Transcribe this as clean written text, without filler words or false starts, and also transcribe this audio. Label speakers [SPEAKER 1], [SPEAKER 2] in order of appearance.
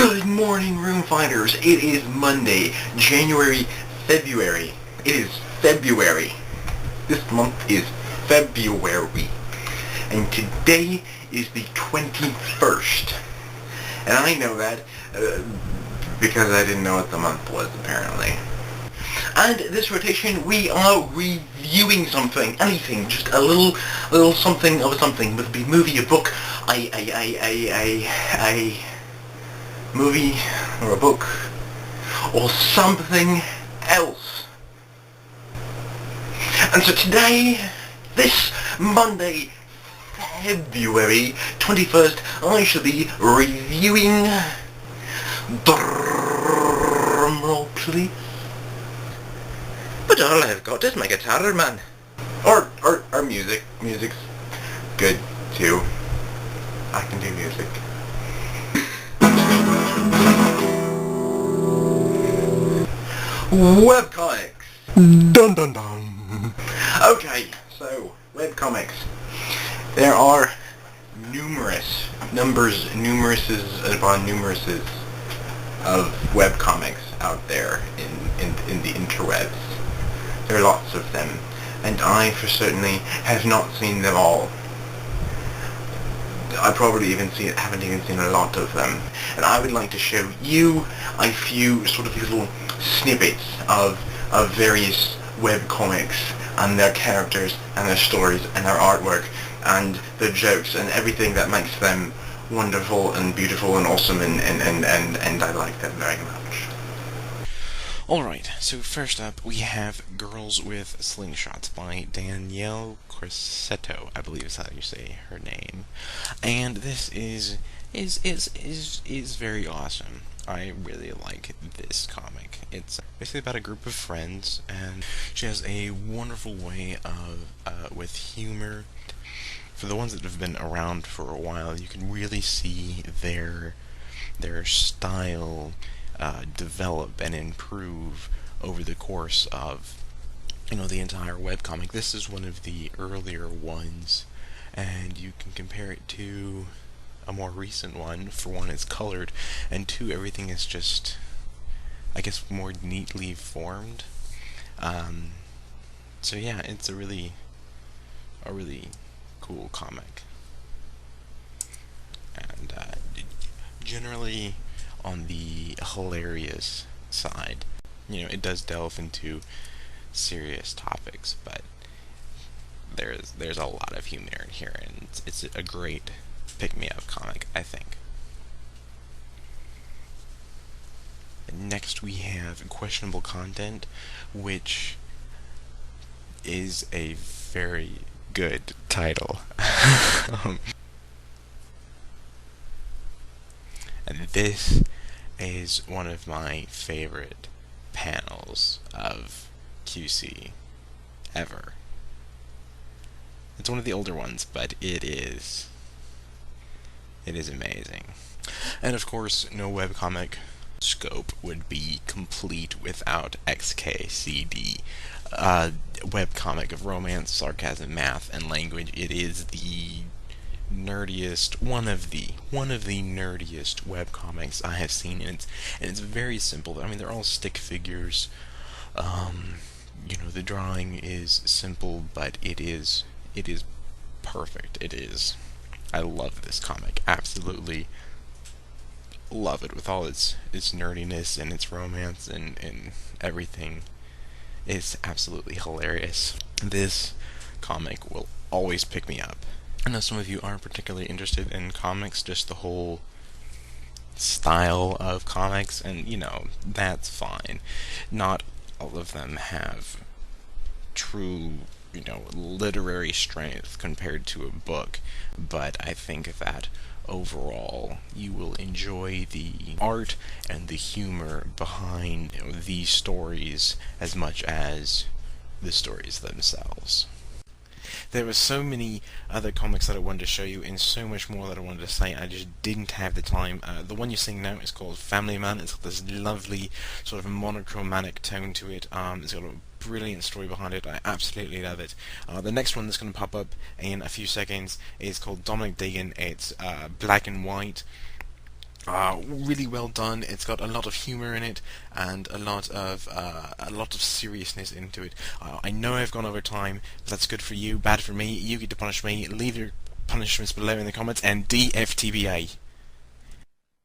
[SPEAKER 1] Good morning, room finders. It is Monday, February. It is February. This month is February. And today is the 21st. And I know that because I didn't know what the month was, apparently. And this rotation, we are reviewing something, anything, just a little something of something. Whether it be a movie, a book, a movie, or a book, or something else. And so today, this Monday, February 21st, I shall be reviewing... Drumroll, please. But all I've got is my guitar, man. Or music. Music's good, too. I can do music. Webcomics! Dun dun dun! Okay, so, webcomics. There are numerouses upon numerouses of webcomics out there in the interwebs. There are lots of them, and I for certainly have not seen them all. I probably haven't even seen a lot of them, and I would like to show you a few sort of little snippets of various webcomics and their characters and their stories and their artwork and their jokes and everything that makes them wonderful and beautiful and awesome and I like them very much.
[SPEAKER 2] Alright, so first up we have Girls with Slingshots by Danielle Corsetto, I believe is how you say her name. And this is very awesome. I really like this comic. It's basically about a group of friends, and she has a wonderful way of, with humor. For the ones that have been around for a while, you can really see their style develop and improve over the course of, the entire webcomic. This is one of the earlier ones, and you can compare it to a more recent one. For one, it's colored, and two, everything is just, I guess, more neatly formed. So yeah, it's a really cool comic, and generally on the hilarious side. It does delve into serious topics, but there's a lot of humor in here, and it's a great pick-me-up comic, I think. Next we have Questionable Content, which is a very good title. And this is one of my favorite panels of QC ever. It's one of the older ones, but it is amazing. And of course, no webcomic scope would be complete without XKCD, webcomic of romance, sarcasm, math, and language. It is the nerdiest, one of the nerdiest webcomics I have seen, and it's very simple. I mean, they're all stick figures. The drawing is simple, but it is perfect. I love this comic. Absolutely love it with all its nerdiness and its romance and everything. It's absolutely hilarious. This comic will always pick me up. I know some of you aren't particularly interested in comics, just the whole style of comics, and that's fine. Not all of them have true literary strength compared to a book, but I think that overall you will enjoy the art and the humor behind these stories as much as the stories themselves. There were so many other comics that I wanted to show you, and so much more that I wanted to say. I just didn't have the time. The one you're seeing now is called Family Man. It's got this lovely sort of monochromatic tone to it. It's got a brilliant story behind it. I absolutely love it. The next one that's going to pop up in a few seconds is called Dominic Dagan. It's black and white. Really well done. It's got a lot of humor in it and a lot of seriousness into it. I know I've gone over time, but that's good for you, bad for me. You get to punish me. Leave your punishments below in the comments, and DFTBA.